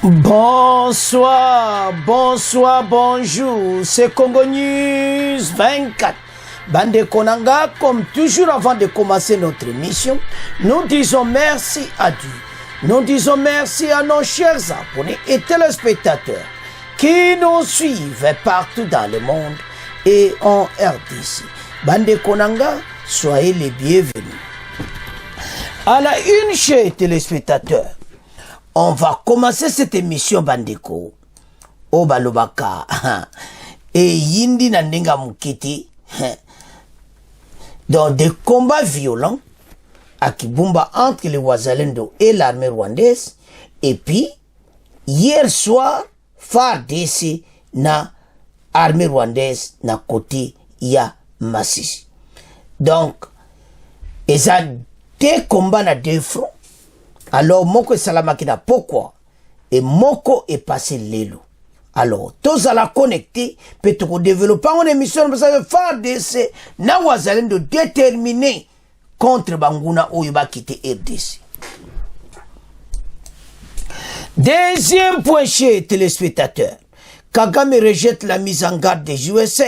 Bonsoir, bonsoir, bonjour, c'est Congo News 24. Bande Konanga, comme toujours avant de commencer notre émission, nous disons merci à Dieu. Nous disons merci à nos chers abonnés et téléspectateurs qui nous suivent partout dans le monde et en RDC. Bande Konanga, soyez les bienvenus. À la une, chers téléspectateurs, on va commencer cette émission Bandeko au Balobaka et Yindi Nandenga Mukiti dans des combats violents à Kibumba entre les Wazalendo et l'armée rwandaise. Et puis hier soir FARDC na armée rwandaise na côté ya Masisi. Donc ils ont des combats na deux fronts. Alors, Moko et Salamakina, pourquoi? Et Moko est passé l'élo. Alors, tous à la connecter, peut-être développer une émission de FARDC, na wazalen de déterminer contre Banguna ou Yuba quitter RDC. Deuxième point chez téléspectateurs. Kagame rejette la mise en garde des USA.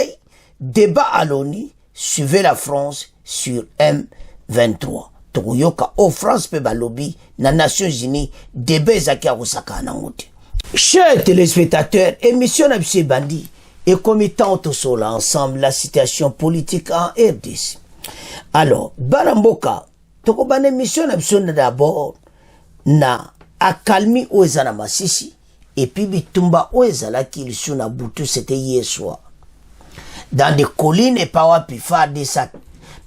Débat à l'ONU. Suivez la France sur M23. Toyoka au France pe balobi na Nations Unies débat zaki a Osaka na ngote. Chers téléspectateurs, émission na bise bandi et comitant sur ensemble la situation politique en RDC. Alors, Baramboka, toko ban émission na bise d'abord na akalmi oezana Masisi et puis bitumba oezala ki ilsu na Butu, c'était hier soir. Dans des collines et pas wapi FARDC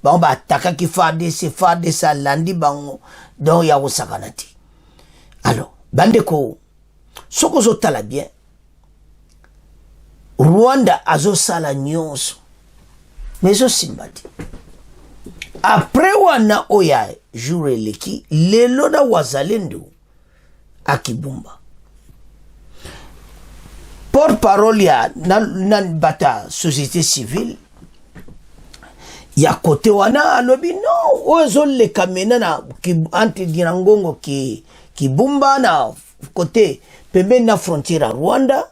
ba attaquer qui FARDC landi bango donc ya sakanati. Alors bandeko soko zotala bien Rwanda azo sala nyonso mais osimbati après wana oya jure leki lelo na wazalendo akibumba porte-parole ya nan bata société civile ya kote wana alobi no ozo le kamena na anti Nyiragongo ki bumba na kote pembe na frontière Rwanda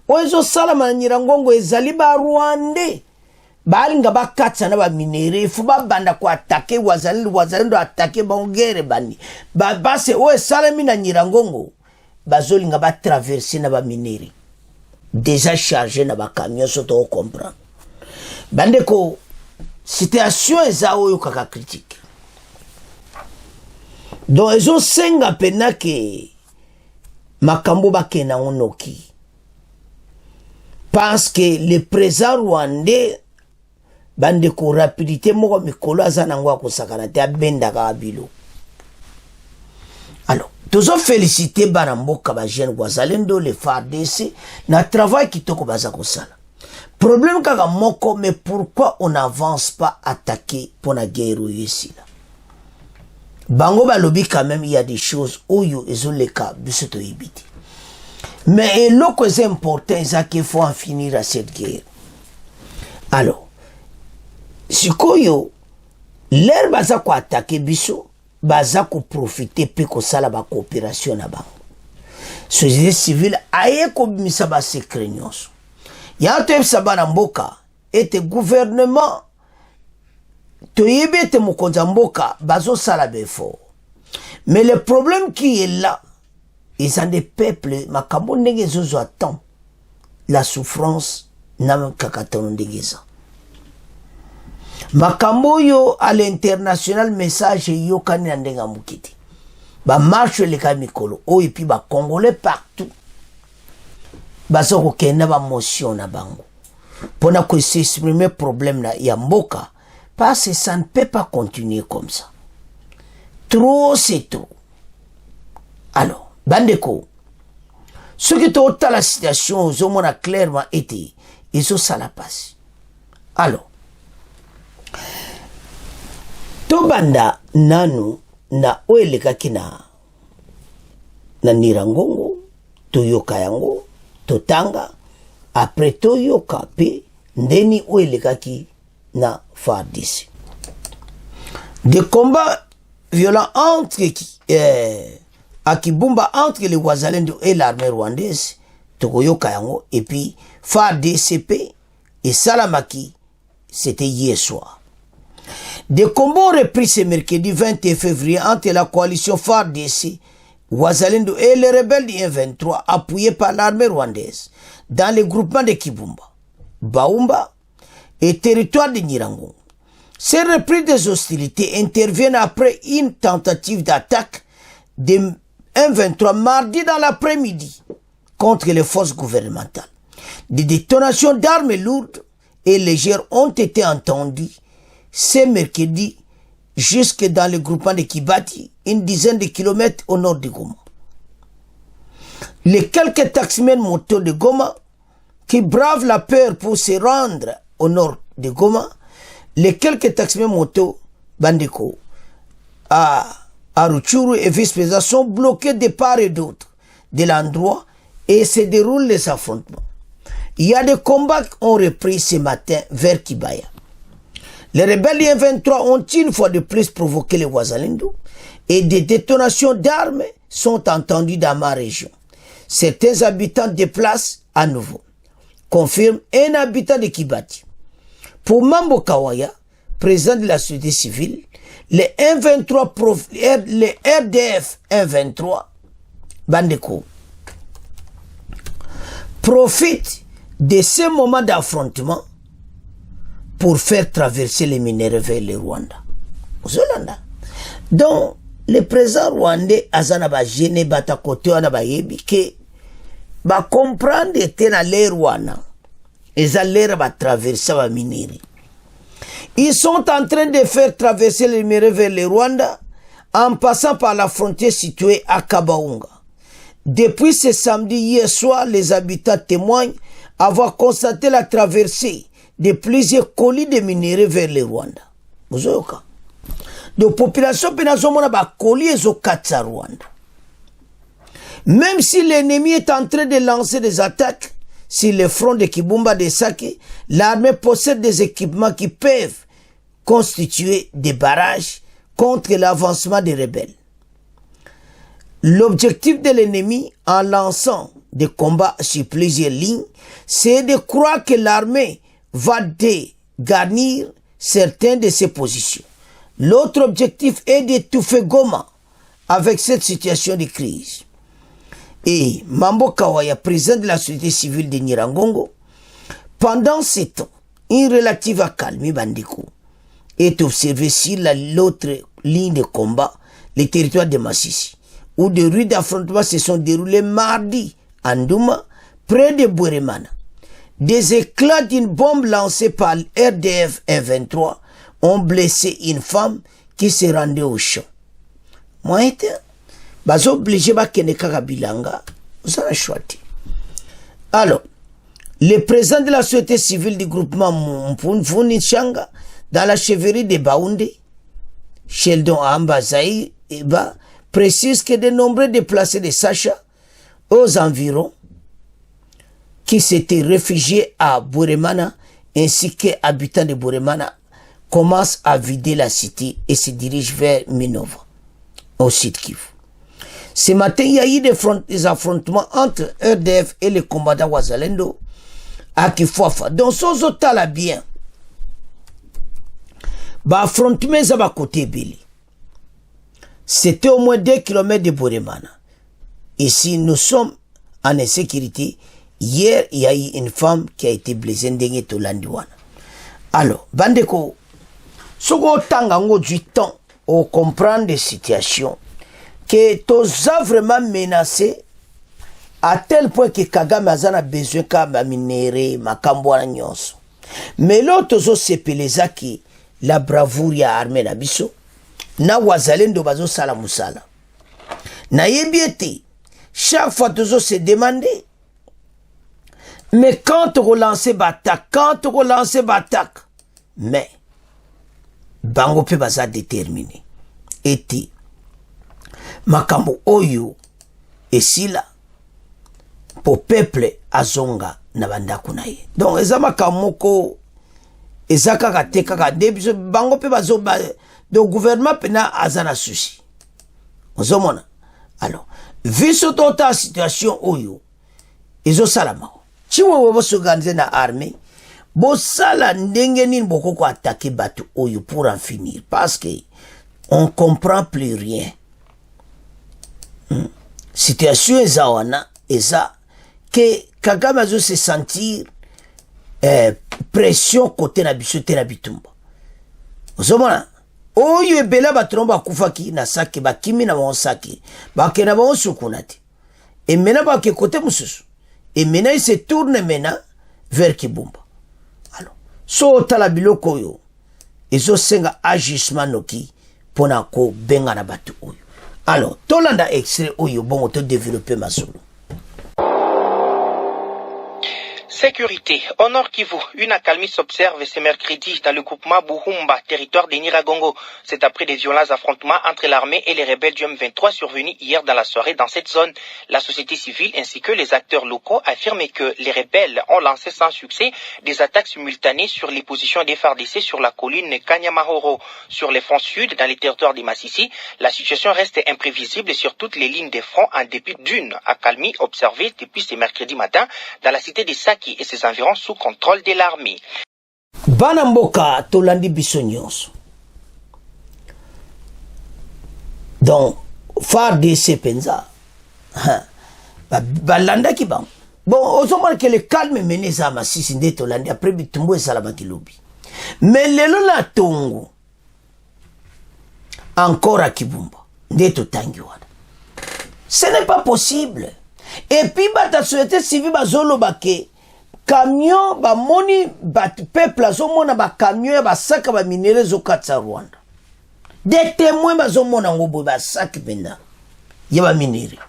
ozo salama Nyiragongo ezali ba Rwande balinga bakatsa na ba minere fu ba banda ko attaquer wazalendo attaquer bangere bani ba base o salami na Nyiragongo bazolinga ba traverser na ba minere déjà chargé na ba camion soto comprendre bande ko situation ezao yo kaka critique. Donc ils ont senga pena ke makambo bakena onoki. Parce que le président rwandais bande ko rapidité moko mikolo azana ngwa ko sakana te abenda ka bilo. Alors, tous féliciter Baramboka ba jeune wazalendo le FARDC na travail kitoko baza ko sala. Problème kaka moko, mais pourquoi on n'avance pas attaquer pour la guerre ici là? Bango balobi quand même il y a des choses où ils ont les cas bisoto ibiti. Mais le plus important c'est qu'il faut en finir à cette guerre. Alors, si koyo l'air baza ko attaquer biso, baza ko profiter pe ko sala ba coopération na bango. Société civile aye ko bimisa ba secret nyonso. Yante sabana mboka était gouvernement toyebe te mokonza mboka bazo sala befort. Mais le problème qui est là, ils ont des peuples makambo ndenge zozo attend la souffrance na kakatono ndegeza. Makambo yo à l'international message yo kani ndenga mukiti. Ba marche le kamikolo o et puis ba congolais partout. Bazoko kenda ba motion na bango pona ko s'exprimer problème na ya mboka parce que ça ne peut pas continuer comme ça. Trop c'est trop. Alors bandeko ce qui toute la situation zomona clairement été ils ont ça la passe. Alors to banda nanu na oeleka kina na Nyiragongo toyoka yango totanga après toyoka pe ndeni oelekaki na FARDC. Des combats violents entre à Kibumba entre les Wazalendo et l'armée rwandaise, Tokoyo Kayango, et puis FARDC et Salamaki, c'était hier soir. Des combats ont repris ce mercredi 21 février entre la coalition FARDC, Wazalendo et les rebelles du M23 appuyés par l'armée rwandaise dans les groupements de Kibumba, Baumba et territoire de Nirangongo. Ces reprises des hostilités interviennent après une tentative d'attaque de M23 mardi dans l'après-midi contre les forces gouvernementales. Des détonations d'armes lourdes et légères ont été entendues ce mercredi jusque dans le groupement de Kibati, une dizaine de kilomètres au nord de Goma. Les quelques taximens motos de Goma qui bravent la peur pour se rendre au nord de Goma, les quelques taximens motos Bandeko à Rutshuru et vice-versa sont bloqués de part et d'autre de l'endroit et se déroulent les affrontements. Il y a des combats qui ont repris ce matin vers Kibaya. Les rebelles M23 ont une fois de plus provoqué les Wazalendo et des détonations d'armes sont entendues dans ma région. Certains habitants déplacent à nouveau, confirme un habitant de Kibati. Pour Mambo Kawaya, président de la société civile, les RDF M23, Bandeko, profitent de ces moments d'affrontement pour faire traverser les minéraux vers le Rwanda. Donc, le président rwandais azana gêné bata kote wana yebi ke comprendre était dans l'air Rwanda. Ils allaient traverser les minéraux. Ils sont en train de faire traverser les minéraux vers le Rwanda en passant par la frontière située à Kabaunga. Depuis ce samedi hier soir, les habitants témoignent avoir constaté la traversée de plusieurs colis de minéraux vers le Rwanda. Vous voyez quoi? Donc, population pénazomona ba colis et Katsa Rwanda. Même si l'ennemi est en train de lancer des attaques sur le front de Kibumba de Sake, l'armée possède des équipements qui peuvent constituer des barrages contre l'avancement des rebelles. L'objectif de l'ennemi en lançant des combats sur plusieurs lignes, c'est de croire que l'armée va dégarnir certaines de ses positions. L'autre objectif est d'étouffer Goma avec cette situation de crise. Et Mambo Kawaya, président de la société civile de Nirangongo, pendant ce temps, une relative accalmie Bandeko est observée sur l'autre ligne de combat, le territoire de Massissi, où des rues d'affrontement se sont déroulées mardi à Ndouma, près de Bweremana. Des éclats d'une bombe lancée par RDF M23 ont blessé une femme qui se rendait au champ. Moi, bazo obligé ba keneka bilanga, ça a choisi. Alors, le président de la société civile du groupement Mpunfuni Changa, dans la chefferie de Baoundé, Sheldon Amba Zaï, précise que de nombreux déplacés de Sacha aux environs qui s'étaient réfugiés à Bweremana ainsi qu'habitants de Bweremana commencent à vider la cité et se dirigent vers Minova, au sud Kivu. Ce matin, il y a eu des affrontements entre RDF et les combattants Wazalendo à Kifuafa. Donc, sans autant la bien, affrontement à côté Bili. C'était au moins 2 km de Bweremana. Ici, nous sommes en insécurité. Hier, il y a eu une femme qui a été blessée dans Tolandiwana. Alors, Bandeko, ce qu'on a du temps au comprendre des situations que tous a vraiment menacé à tel point que Kagame a besoin de minéraux, makambouana nyonso. Mais l'autre c'est pelezaki la bravoure ya armée na biso. Na Wazalendo bazo sala musala. Na yebiete, chaque fois toujours se demander, mais quand on relance batak, mais bango pe baza déterminé. Eti makambo oyo esila po peuple azonga na bandako na ye. Donc eza makambo ko eza kaka te kaka debiso bango pe bazo do gouvernement pena azana souci. Ozomona Alors, vu cette autre situation, oyo, ils ont salama. Si vous s'organisez dans l'armée, vous sala ndengeni boko attaquer batu oyo pour en finir. Parce que on comprend plus rien. Situation ezawana, eza, que Kagame a se sentir pression côté na biso te na bitumba. Ozomona, oyo ebela batromba kufaki na saki, bakimi na saki, bakena ba sukunati. Et maintenant, ba ke côté mususu. Et maintenant, il se tourne maintenant vers Kibumba. Alors, so tala biloko yo, ezo senga agissement noki, pona ko benga na batu oyo. Alors, tolanda extrait oyo, bon, to développer ma solo. Sécurité. Au Nord Kivu, une accalmie s'observe ce mercredi dans le groupement Buhumba, territoire de Nyiragongo. C'est après des violents affrontements entre l'armée et les rebelles du M23 survenus hier dans la soirée dans cette zone. La société civile ainsi que les acteurs locaux affirment que les rebelles ont lancé sans succès des attaques simultanées sur les positions des FARDC sur la colline Kanyamahoro. Sur les fronts sud, dans les territoires de Massissi, la situation reste imprévisible sur toutes les lignes des fronts en dépit d'une accalmie observée depuis ce mercredi matin dans la cité de Saki et ses environs sous contrôle de l'armée. Banamboka tolandi biso nyonso. Donc, FARDC penza. Balanda ki bang. Bon, osomana que le calme mené za Masisi nde tolandi après bitumbo esalama kilobi. Mais lelo na tongo. Encore à Kibumba. Nde totangi wana. Ce n'est pas possible. Et puis bata société civile bazolo bake camion ba moni bat peuple azomona ba camion ba saka ba minere zokatsa Rwanda. Des témoins bazomona ngobo ba saki benda. Yeba minere.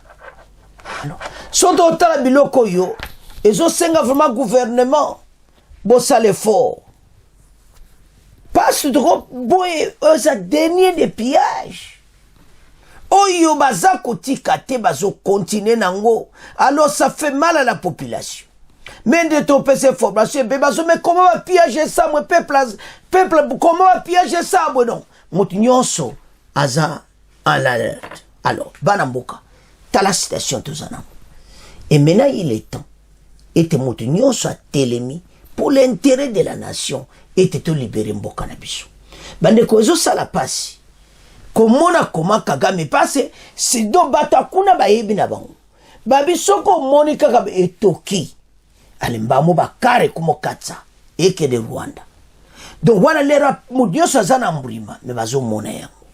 Alors, soto tala biloko yo ezo senga vraiment gouvernement bo sale fort. Parce que trop boy ça dernier des pillages. Oyo baza kotika te bazo continuer nango. Alors ça fait mal à la population. Mais de ton PC formation, mais comment va piéger ça, mon peuple, comment va piéger ça, bon non. Moutignonso, aza, en l'alerte. Alors, Banamboka, t'as la citation tous en Et maintenant, il est temps. Et te Moutignonso a télémi pour l'intérêt de la nation et te libérer Mboka Nabiso. Bande kozo ça la passe. Comment Kagame passe, c'est do batakuna ba yebi na bango. Babisoko monika kabe etoki. Alimbamo bakare kumo katsa eke de Rwanda. Donc wana lera mudioso zana mbrima me bazo mona yango.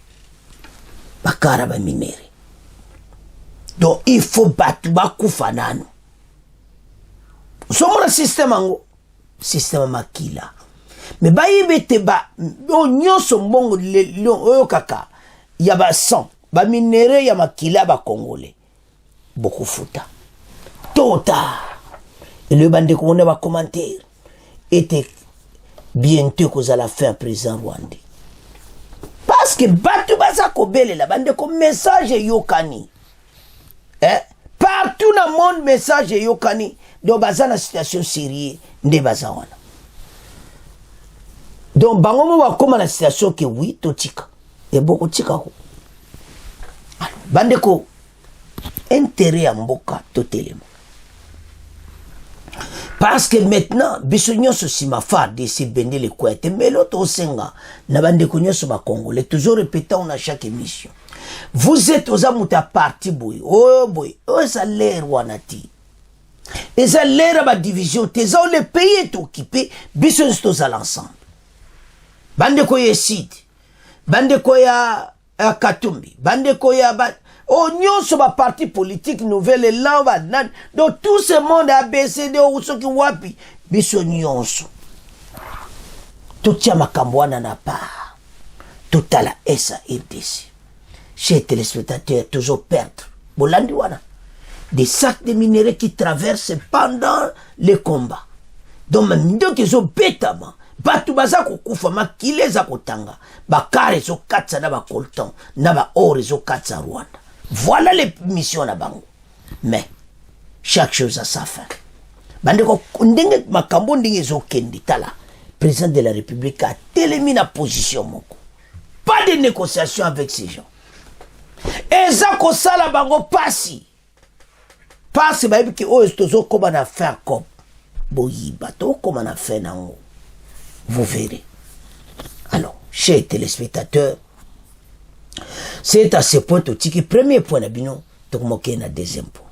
Bakara ba minere. Donc il faut battre bakufa nano. Somo na système ango, système makila. Me ba yibete ba onyoso mbongo le oyo kaka ya ba sang, ba minere ya makila ba congolais. Beaucoup futa. Tota. Et le bandé qu'on va commenter était bientôt qu'on allait faire président rwandais. Parce que Batu Baza Kobele, la bande comme message yokani. Partout dans le monde, message yokani. Donc, baza la situation sérieuse, ne baza wana. Donc, bangomo wa comme la situation que oui, totika. Et beaucoup tika ko. Bande ko intérêt à mboka totalement. Parce que maintenant, bisogno si ma farde si bende le kwete, mais l'autre au senga, na bande konyo sur ma Congolais, toujours répétant à chaque émission. Vous êtes aux amuta parti boy, oh ça l'air wanati. Et ça l'air à ma division, t'es le pays est occupé, bisogno tous à l'ensemble. Bande koye site, bande koya Katumbi, bande koya oh, nyonso ba parti politique nouvelle élan va nan. Donc tout ce monde a baissé de usoki wapi biso nyonso. Tout ya makambo wana na part. Tout à la SARDC. Chez téléspectateurs toujours perdre. Bolandi wana. Des sacs de minerais qui traversent pendant les combats. Donc même qu'ils ont bêtement. Batu baza kukufa makile za kotanga. Bakare zo katsa na ba coltan. Na ba ore zo katsa Rwanda. Voilà les missions là bango. Mais chaque chose a sa fin. Bandeko ndenge makambo ndenge zokende tala. Président de la République a télémi na position moko. Pas de négociation avec ces gens. eza kosala bango pasi bayebi ke oyo tozokoma na faire comme boyiba tokoma na faire nango. Vous verrez. Alors, chers téléspectateurs, c'est à ce point totiki premier point na bino tokomoke na deuxième point.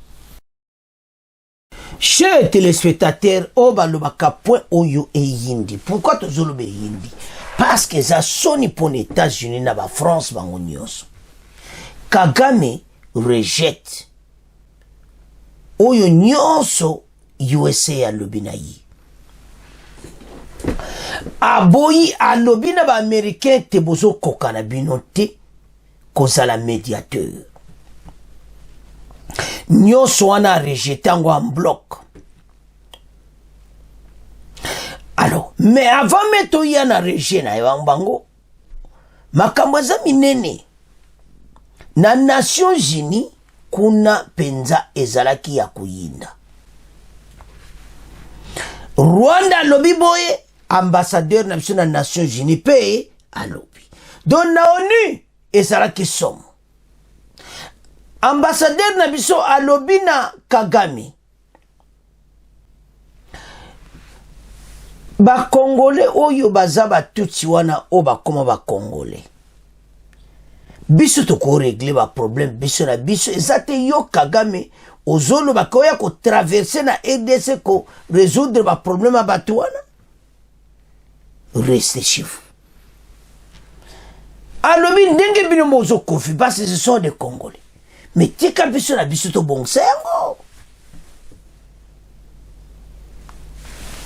Chers téléspectateurs, balobaka point oyo e yindi. Pourquoi tozolobe yindi? Parce que ça soni pour les États-Unis na ba France bango nyonso. Kagame rejette oyo nyonso USA alobi na yi. Aboyi alobi na ba américain te bozo koka na bino te kozala médiateur. Nyonso wana rejette yango en bloc. Alors, mais avant meto ya na rejet na bango, makambo eza minene. Na Nations Unies kuna penza ezalaki ya kuyinda. Rwanda alobi boye, ambassadeur na biso na Nations Unies pe alobi. Don na ONU ezalaki somo. Ambassadeur na biso alobi na Kagame. Ba Congolais oyo baza batutsi wana o bakoma ba Congolais. Biso toko régler ba problème biso na biso ezate yo Kagame ozolo bakoya ko traverser na RDC ko résoudre ba problème a batu wana. Restez chez vous. Alobi ndenge bino mozo kofi parce que ce sont des Congolais. Mais tika biso na biso to bon sengo.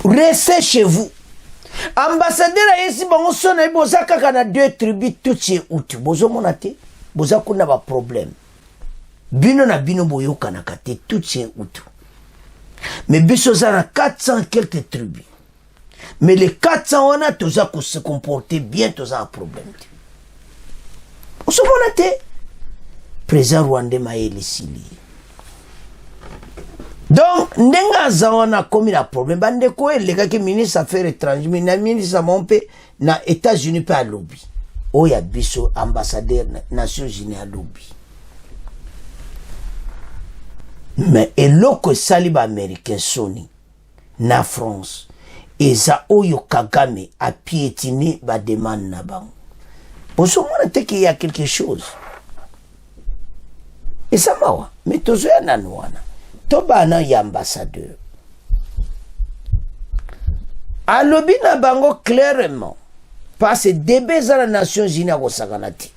Restez chez vous. Ambassadeur a yesi bango sona y boza kaka na deux tribus tutsi utu. Bozo monate, boza kuna ba problème. Bino na bino boyoka na kate tutsi utu. Mais biso za na 400 quelques tribus. Mais les 400 wana toza ko se comporter bien toza un problème. Bozo monate. Président Rwandais Mayele Sili. Donc, ndenga zawana komi na problème. Bande ko elega ki ministre affaires étrangères, na ministre mompe na États-Unis pa lobby. Oya biso ambassadeur na Nations Unies à lobby. Mais eloko saliba américain soni na France eza oyo Kagame a piétiné ba demande na bango. Boso mona te qu'il y a quelque chose. Et ça mawa, mais tozo ya nanwana. Tobana ya ambassadeur. Alobi na bango clairement. Parce que débé za la Nations Unies a kosakanati.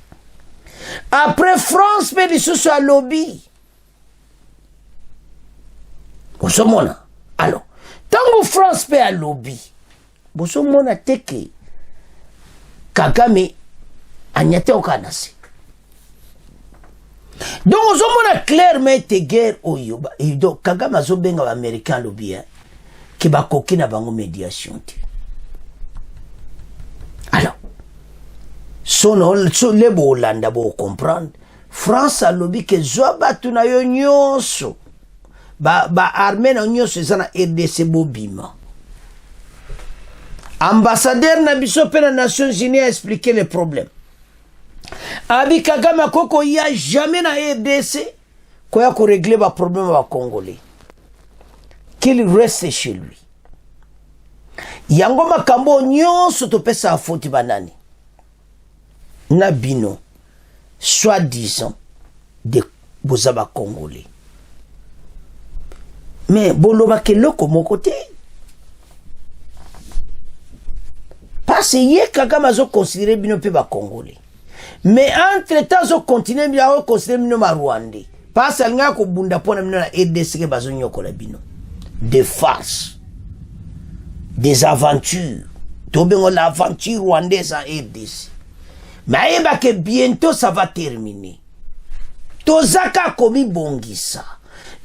Après France pe lisusu alobi. Bosomona. Alors, tango France pe alobi. Bosomona teke. Kagame anyate okanase. Donc, on a clairement été guerre au yoba. Et donc, Kagame a zobenga américain lobby, qui va coquer na bango médiation. Alors, son les Hollande pour comprendre. France a lobby que zoba tuna yo nyonso. Ba armée na nyonso zana RDC bobima. Ambassadeur na biso pe na Nations Unies a expliqué les problèmes. Abi Kagame koko y a jamais na RDC koya ko régler ba problème ba Congolais. Qu'il reste chez lui. Yango makambo nyonso to pesa afoti banani. Na bino soi-disant de bozaba Congolais. Mais boloba ke loko mon côté. Parce que Kagame zo considérer bino pe ba Congolais. Mais entre-temps, je continue à considérer le Rwandais. Parce que je suis bunda pona na RDC ke bazonyo kola bino. Des farces. Des aventures. Tobengo l'aventure rwandaise en RDC. Mais que bientôt ça va terminer. Tozaka komi bongisa.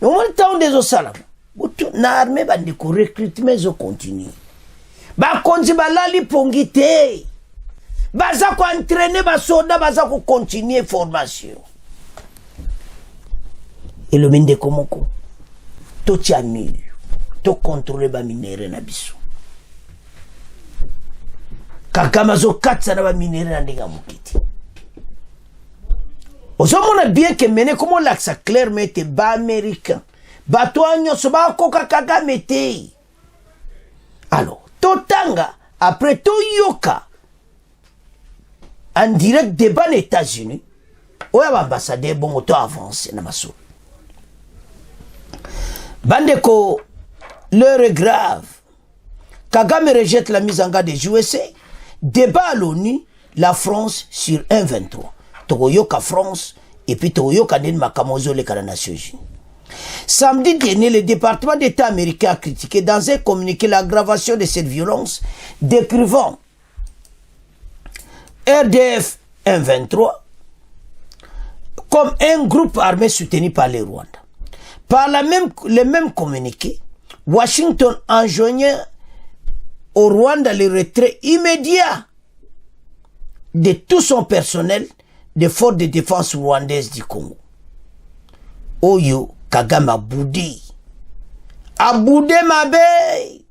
No mon temps des osalam. Na armée bande ko recrutement zo continue. Ba konzi balali pongite. Baza ko entraîner ba soda baza ko continuer formation. Et le minde komoko to tiami to contrôler ba minere na biso. Kagame zo katsa na ba minere na ndinga mukiti. ozomona bien que mene comme l'axe clair mete ba américain bato nyonso ba koka Kagame te. Alors totanga après toyoka en direct débat aux États-Unis oya ambassadeur bongo to avance na maso bandeko. L'heure est grave. Kagame rejette la mise en garde des USA. Débat à l'ONU, la France sur 1,23. Togoyoka France et puis Togoyoka Nen Makamozo les Nations Unies. Samedi dernier, le département d'État américain a critiqué dans un communiqué l'aggravation de cette violence, décrivant RDF 1,23 comme un groupe armé soutenu par les Rwandais. Par le même communiqué, Washington enjoignait au Rwanda le retrait immédiat de tout son personnel des forces de défense rwandaises du Congo. Oyo Kagame a boudé ma belle.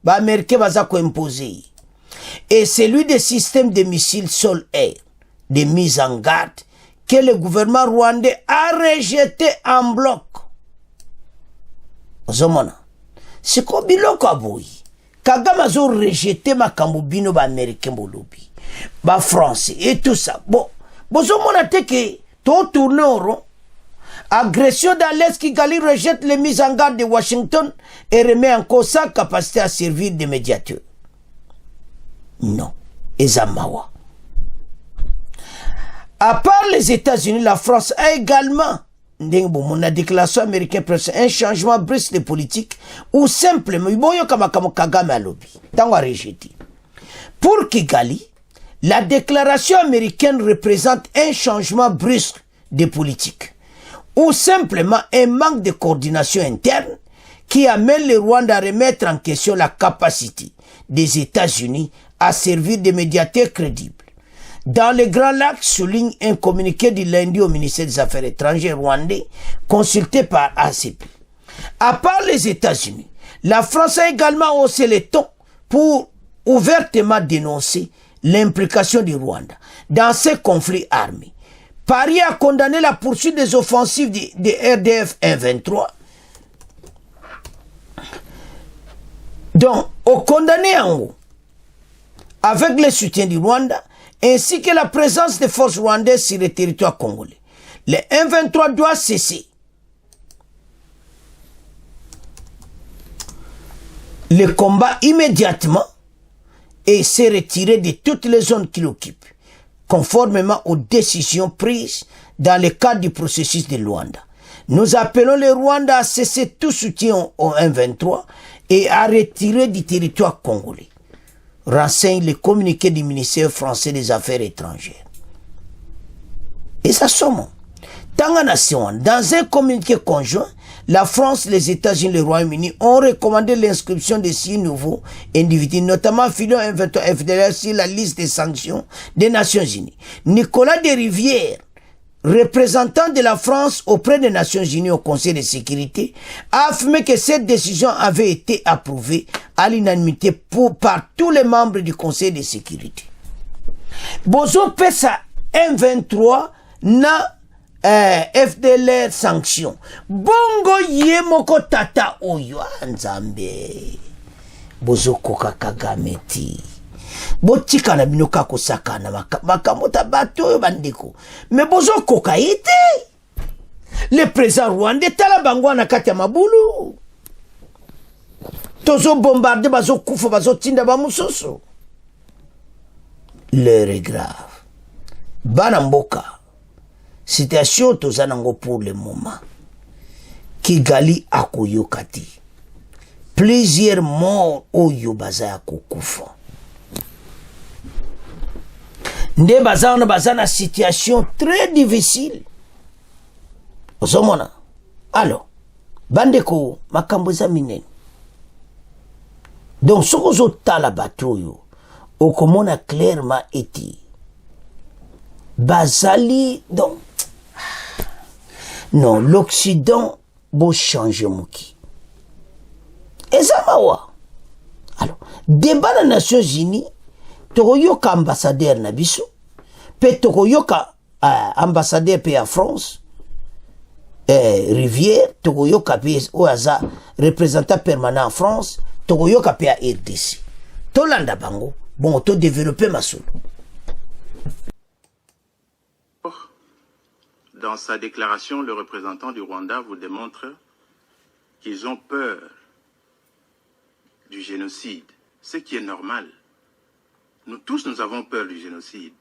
Ba Américain va imposer. Et celui des systèmes de missiles sol-air de mise en garde que le gouvernement rwandais a rejeté en bloc. Ozomona. C'est comme biloko aboyi. Kagame a rejeté ma kambobino ba américain bolobi. Ba français et tout ça. Bon. Bozomona te que tout tourne au rond. Agression dans l'Est, Kigali rejette les mises en garde de Washington et remet en cause sa capacité à servir de médiateur. Non. Ezamawa. À part les États-Unis, la France a également mon déclaration américaine presse un changement brusque de politique ou simplement Kagame a lobby. Pour Kigali, la déclaration américaine représente un changement brusque de politique ou simplement un manque de coordination interne qui amène le Rwanda à remettre en question la capacité des États-Unis à servir de médiateurs crédibles. Dans le Grand Lac, souligne un communiqué du lundi au ministère des Affaires étrangères rwandais, consulté par ACP. À part les États-Unis, la France a également haussé les tons pour ouvertement dénoncer l'implication du Rwanda dans ces conflits armés. Paris a condamné la poursuite des offensives de RDF 1,23. Donc, au condamné en haut, avec le soutien du Rwanda, ainsi que la présence des forces rwandaises sur le territoire congolais. Le 1,23 doit cesser. Le combat immédiatement et se retirer de toutes les zones qu'il occupe, conformément aux décisions prises dans le cadre du processus de Luanda. Nous appelons le Rwanda à cesser tout soutien au 1,23 et à retirer du territoire congolais. Renseigne le communiqué du ministère français des Affaires étrangères. Et ça somme. Dans un communiqué conjoint, la France, les États-Unis et le Royaume-Uni ont recommandé l'inscription de 6 nouveaux individus, notamment Filon 1,23 FDLR sur la liste des sanctions des Nations Unies. Nicolas Desrivières, représentant de la France auprès des Nations Unies au Conseil de sécurité, a affirmé que cette décision avait été approuvée à l'unanimité par tous les membres du Conseil de sécurité. Bozo pesa 1,23 na FDLR sanction. Bongo ye moko tata oyo nzambe. Bozo koka Kagame ti. Botika na bino kako sakana makamota bato bandeko. Mais bozo koka ite. Le président rwandais tala bangwa na kati ya mabulu. Tozo bombarde bazo kufa bazo tinda ba mususu. L'heure est grave. Bana mboka. Situation tozanango pour le moment. Kigali akoyokati. Plusieurs morts oyo baza kokufa. Nde bazana situation très difficile. Ozomona. Alors, bandeko makambo za minene. Donc sokozo tala batoyo okomona clairement eti bazali donc non l'Occident bo changer muki. Ezamawa. Alors, débat des Nations Unies, tokoyoka ambassadeur na biso, pe tokoyoka ambassadeur pe ya France Rivière tokoyoka pe oaza représentant permanent en France tokoyoka pe ya RDC tolanda bango bon to développer masolo. Dans sa déclaration, le représentant du Rwanda vous démontre qu'ils ont peur du génocide, ce qui est normal. Nous tous, nous avons peur du génocide.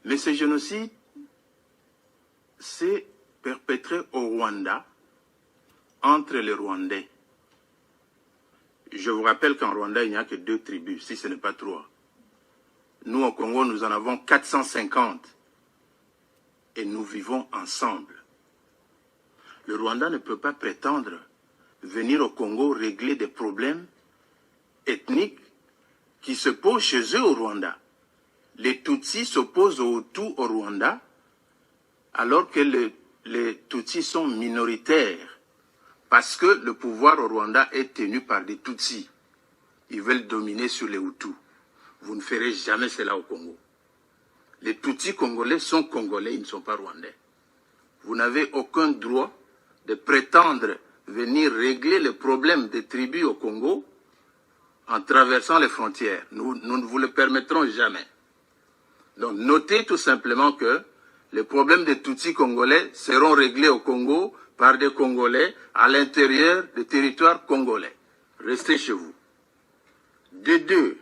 Mais ce génocide, c'est perpétré au Rwanda, entre les Rwandais. Je vous rappelle qu'en Rwanda, il n'y a que 2 tribus, si ce n'est pas 3. Nous, au Congo, nous en avons 450. Et nous vivons ensemble. Le Rwanda ne peut pas prétendre venir au Congo régler des problèmes ethniques qui se posent chez eux au Rwanda. Les Tutsis s'opposent aux Hutus au Rwanda, alors que les Tutsis sont minoritaires, parce que le pouvoir au Rwanda est tenu par des Tutsis. Ils veulent dominer sur les Hutus. Vous ne ferez jamais cela au Congo. Les Tutsis congolais sont congolais, ils ne sont pas rwandais. Vous n'avez aucun droit de prétendre venir régler les problèmes des tribus au Congo en traversant les frontières. Nous ne vous le permettrons jamais. Donc notez tout simplement que les problèmes des Tutsis congolais seront réglés au Congo par des Congolais à l'intérieur des territoires congolais. Restez chez vous. De deux,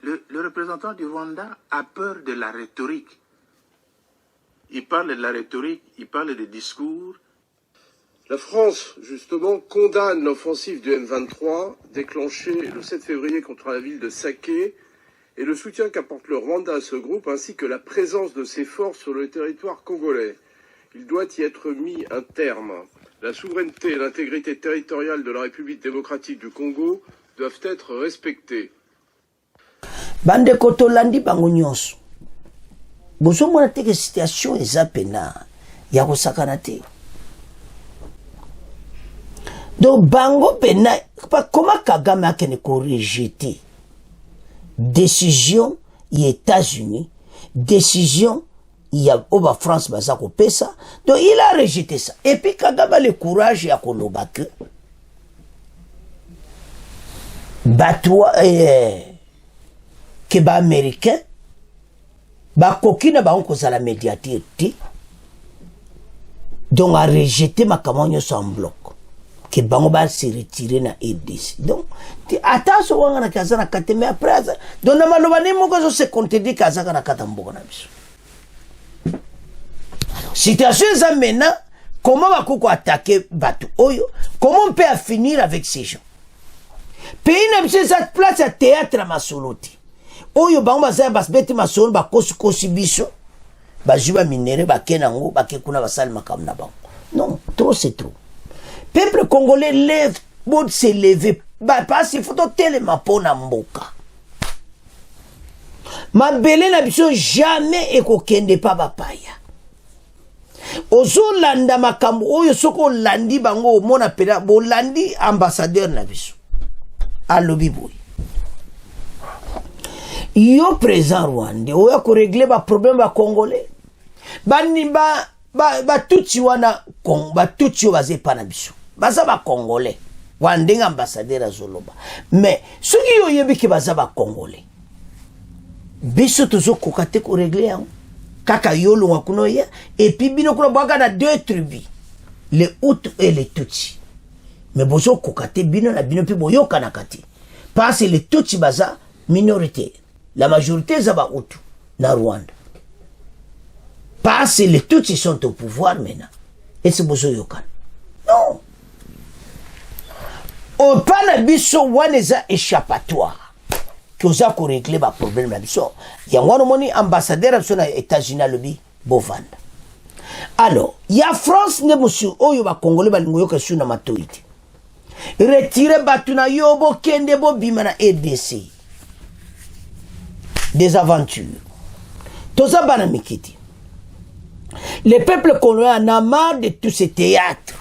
le représentant du Rwanda a peur de la rhétorique. Il parle de la rhétorique, il parle des discours. La France, justement, condamne l'offensive du M23 déclenchée le 7 février contre la ville de Saké et le soutien qu'apporte le Rwanda à ce groupe ainsi que la présence de ses forces sur le territoire congolais. Il doit y être mis un terme. La souveraineté et l'intégrité territoriale de la République démocratique du Congo doivent être respectées. Bande kotolandi bango nyonso bozomona te ke situation eza pena ya kosakana te donc bango pena comment Kagame akene ko rejeter décision ya États-Unis décision ya oba France baza ko pesa donc il a rejeté ça et puis Kagame a le courage ya koloba que batwa que ba américain ba kokina ba on kozala médiateur ti donc a rejeté ma kamonyo en bloc que bango ba se retirer na RDC donc attention wanga na kazana kateme après donc na maloba ne moko zo se contredire kazaka na katambo na biso situation ça maintenant comment va koko attaquer batu oyo comment on peut finir avec ces gens pays na biso cette place à théâtre à masoloti oyo bango bazaya basbeti masolo bakosi biso bajuba minere bakenango bakekuna basali makambo na bango non trop c'est trop peuple congolais lève bon se lever parce qu'il faut tellement pona mboka mabele na biso jamais ekokende pa bapaya ozolanda makambo oyo soko landi bango mona pela bolandi ambassadeur na biso alobi boy yo présent Rwanda oya ko régler ba problème ba congolais bani ba tutsi wana ba tutsi baze pana biso baza ba congolais wandenga ambassadeur azoloba mais soki yo yebi ki baza ba congolais biso tozo kokate ko régler yango kaka yolo wakuno ya et puis bino kuna bwaka na 2 tribus les Hutus et les Tutsis mais bozo kokate bino na bino pi boyoka na kati parce que les Tutsis baza minorité la majorité zaba Hutu na Rwanda parce que les Tutsis sont au pouvoir maintenant et c'est bozo yoka non on parle biso waneza échappatoire oza ko régler ba problème la biso ya ngwana moni ambassadeur biso na États-Unis lobi bovanda alors ya France ne monsieur oyo ba congolais balingo yoka su na matoiti retirer batuna yobo kende bo bima na RDC des aventures toza bana mikiti le peuple congolais en a marre de tous ces théâtres.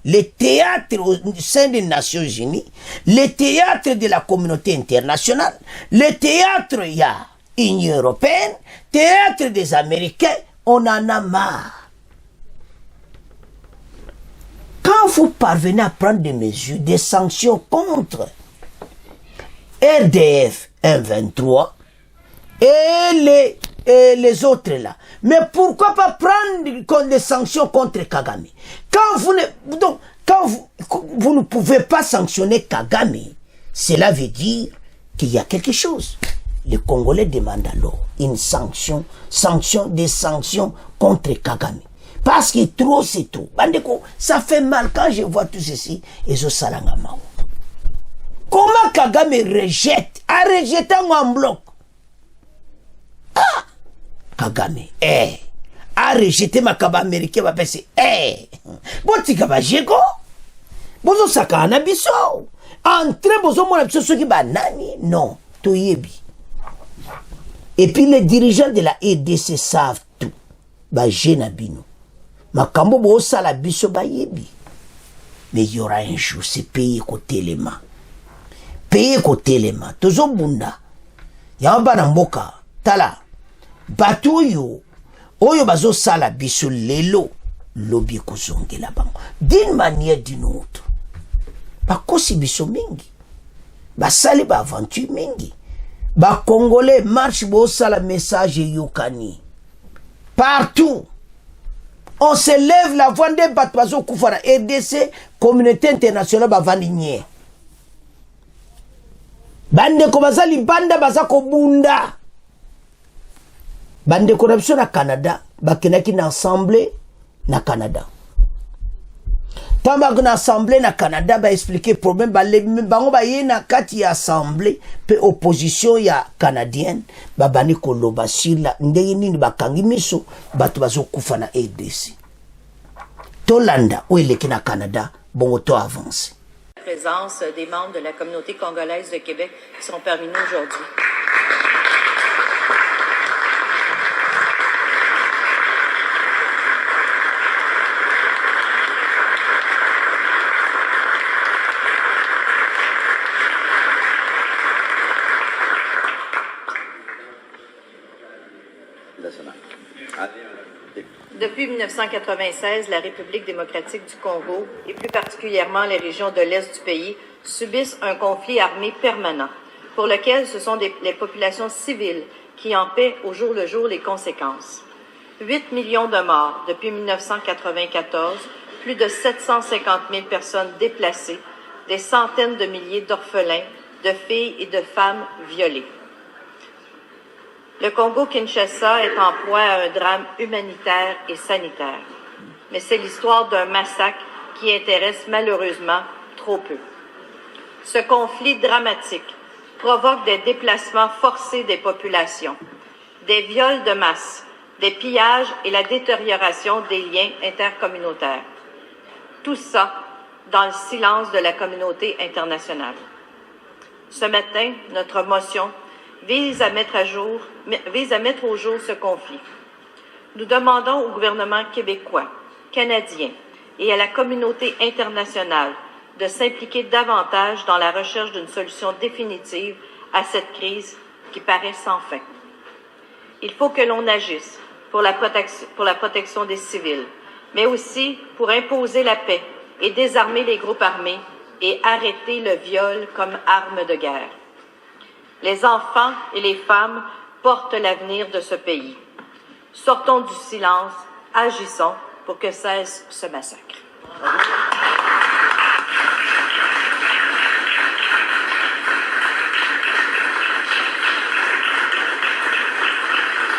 Les théâtres au sein des Nations Unies, les théâtres de la communauté internationale, les théâtres, il y a Union européenne, théâtre des Américains, on en a marre. Quand vous parvenez à prendre des mesures, des sanctions contre RDF 123 et les autres là, mais pourquoi pas prendre des sanctions contre Kagame? Quand vous ne pouvez pas sanctionner Kagame, cela veut dire qu'il y a quelque chose. Les Congolais demandent alors une sanction, des sanctions contre Kagame. Parce que trop, c'est trop. Bandeko, ça fait mal quand je vois tout ceci. Et je salangamao. Comment Kagame a rejeté en bloc? Ah! Kagame, a rejeté ma kaba américain, va penser, Boti kaba jego? Bozo saka anabiso. Entre bozo mona biso soki banani? Non, toyebi. Et puis les dirigeants de la RDC savent tout. Ba jenabino. Makambo bo sala biso ba yebi. Mais il y aura un jour, c'est payé côté les mains. Payé côté les mains. Tozo bunda. Yamba na mboka. Tala. Batu yo. Oyo bazo sala biso lelo. Lobi kozonge la bango. D'une manière d'une autre. Ba kosi biso mingi. Ba sali ba aventure mingi. Ba Congolais marche bo sala message yokani. Partout. On se lève la voix de Batouazo Koufara. RDC, communauté internationale, Bavandinier. Bande Komazali, Banda Bazako Bunda. Bande corruption na Canada. Bakenaki na assemblée na Canada. Tamba na assemblée na Canada, ba expliquer problème. Bango ba ye na kati assemblée. Pe opposition ya canadienne. Ba bani koloba sila. Ndeye nini bakangi miso. Batouazo Koufa na RDC. Tolanda, où il est na Canada, bon auto avance. La présence des membres de la communauté congolaise de Québec qui sont parmi nous aujourd'hui. Depuis 1996, la République démocratique du Congo, et plus particulièrement les régions de l'Est du pays, subissent un conflit armé permanent, pour lequel ce sont les populations civiles qui en paient au jour le jour les conséquences. 8 millions de morts depuis 1994, plus de 750 000 personnes déplacées, des centaines de milliers d'orphelins, de filles et de femmes violées. Le Congo-Kinshasa est en proie à un drame humanitaire et sanitaire. Mais c'est l'histoire d'un massacre qui intéresse malheureusement trop peu. Ce conflit dramatique provoque des déplacements forcés des populations, des viols de masse, des pillages et la détérioration des liens intercommunautaires. Tout ça dans le silence de la communauté internationale. Ce matin, notre motion vise à mettre au jour ce conflit. Nous demandons au gouvernement québécois, canadien et à la communauté internationale de s'impliquer davantage dans la recherche d'une solution définitive à cette crise qui paraît sans fin. Il faut que l'on agisse pour la protection des civils, mais aussi pour imposer la paix et désarmer les groupes armés et arrêter le viol comme arme de guerre. Les enfants et les femmes portent l'avenir de ce pays. Sortons du silence, agissons pour que cesse ce massacre.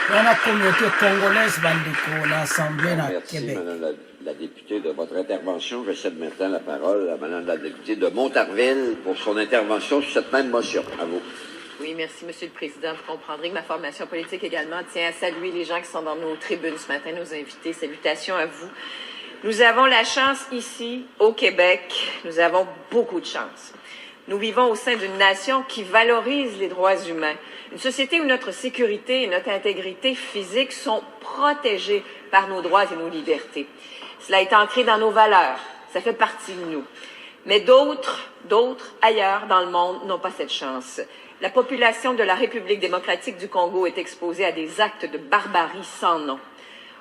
Dans la communauté congolaise, Bandeko, l'Assemblée na Québec. Merci, Madame la députée, de votre intervention. Je cède maintenant la parole à Madame la députée de Montarville pour son intervention sur cette même motion. À vous. Oui, merci, Monsieur le Président. Vous comprendrez que ma formation politique également tient à saluer les gens qui sont dans nos tribunes ce matin, nos invités. Salutations à vous. Nous avons la chance ici, au Québec, nous avons beaucoup de chance. Nous vivons au sein d'une nation qui valorise les droits humains, une société où notre sécurité et notre intégrité physique sont protégées par nos droits et nos libertés. Cela est ancré dans nos valeurs, ça fait partie de nous. Mais d'autres ailleurs dans le monde n'ont pas cette chance. la population de la République démocratique du Congo est exposée à des actes de barbarie sans nom.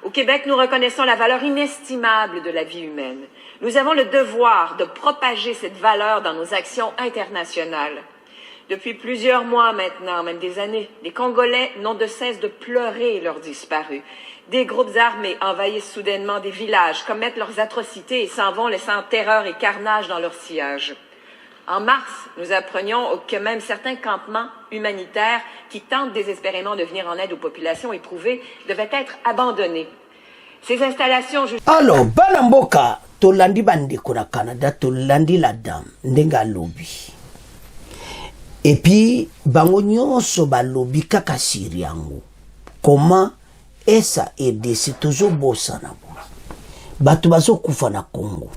Au Québec, nous reconnaissons la valeur inestimable de la vie humaine. Nous avons le devoir de propager cette valeur dans nos actions internationales. Depuis plusieurs mois maintenant, même des années, les Congolais n'ont de cesse de pleurer leurs disparus. Des groupes armés envahissent soudainement des villages, commettent leurs atrocités et s'en vont laissant terreur et carnage dans leur sillage. En mars, nous apprenions que même certains campements humanitaires qui tentent désespérément de venir en aide aux populations éprouvées devaient être abandonnés. Ces installations... Alors, Banamboka, tolandi bandeko na Canada, tolandi la dame, ndenga lobby. Et puis, bango nyonso ba lobby kaka siriango. Comment esa RDC toujours bossa na bo. Batu bazo kufa na Congo.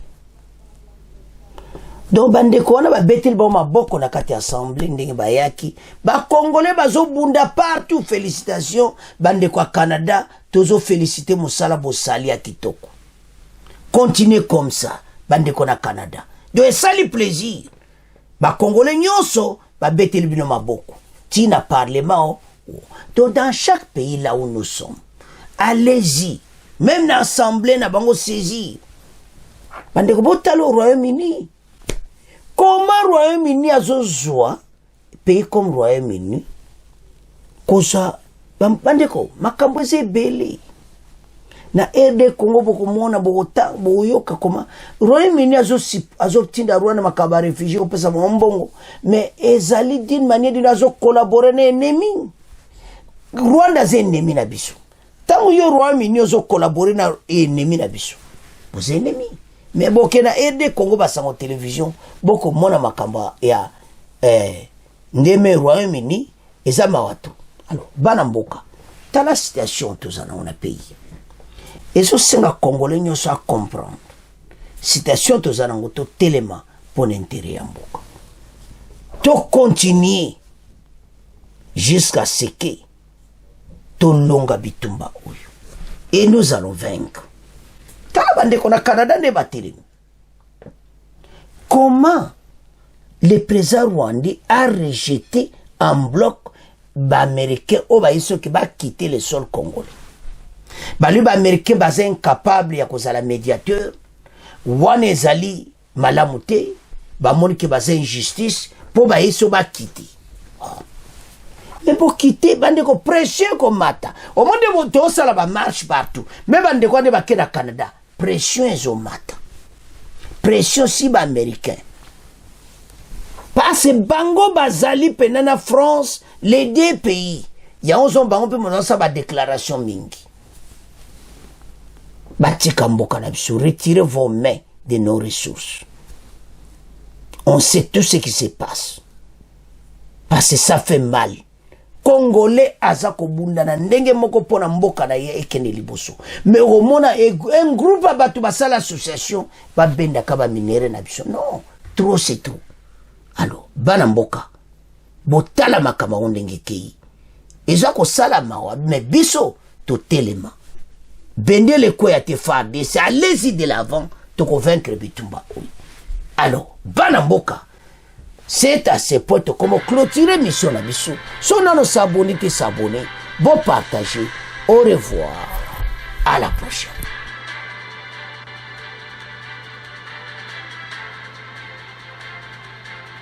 Donc bandeko wana ba betel ba maboko na kati assemblée ndenge bayaki ba congolais bazo bunda partout. Félicitations bandeko a Canada, tozo féliciter musala bosali ya kitoko. Continuez comme ça bandeko na Canada. Donc sali plaisir. Ba congolais nyonso ba betel bino maboko. Tina parlement. Donc dans chaque pays là où nous sommes, allez-y. Même dans l'assemblée na bango saisir. Bandeko botalo Royaume-Uni. Comment Royaume-Uni a zozoa, pays comme Royaume-Uni, kosa, bandeko, makambweze beli. Na RD Congo boko mona bogota, boyoka koma, Royaume-Uni azo tinda Rwanda makaba réfugié au pesa mbongo, mais ezali d'une manière d'une azo collaborer na ennemi. Rwanda c'est ennemi na biso. Tant yo Royaume-Uni azo collaborer na ennemi na biso. Vous ennemi. Mais boke na RD Congo basango télévision boko mona makamba ya ndeme Royaume-Uni eza mawatu. Alors bana mboka tala situation tozana on a pays. Eso senga congolais nyoso a comprendre. Situation tozana ngoto telema pour l'intérêt ya mboka. To continuer jusqu'à ce que to longa bitumba oyo. Et nous allons vaincre. Comment le président rwandais a rejeté en bloc l'Américain au baïso qui va quitter le sol congolais. Lui l'Américain est incapable de cause la médiateur. Wane zali malamute, bamoni ki baza injustice pour baïso va quitter. Mais pour quitter, bandeko pression comme mata. Au monde de votre ça la marche partout. Mais bandeko ne va que na Canada. Pression est au mata. Pression si ba américain. Parce que bango bazali penana France, les deux pays. Il y a 11 ans bango pe mon ça ba déclaration mingi. Batika mboka na biso, retirez vos mains de nos ressources. On sait tout ce qui se passe. Parce que ça fait mal. Congolais azako bunda na ndenge moko pona mboka na ye ekene liboso. Mais au mona un groupe abatu basala association ba benda kaba minere na biso. Non, trop c'est trop. Alors, bana mboka botala makama ondenge kei. Ezako sala mawa mais biso to telema. Bende le koya te farde, c'est allez-y de l'avant to convaincre bitumba. Alors, bana mboka c'est à ce point comme clôturer mission la mission. Si on a s'abonner, bon partager. Au revoir. À la prochaine.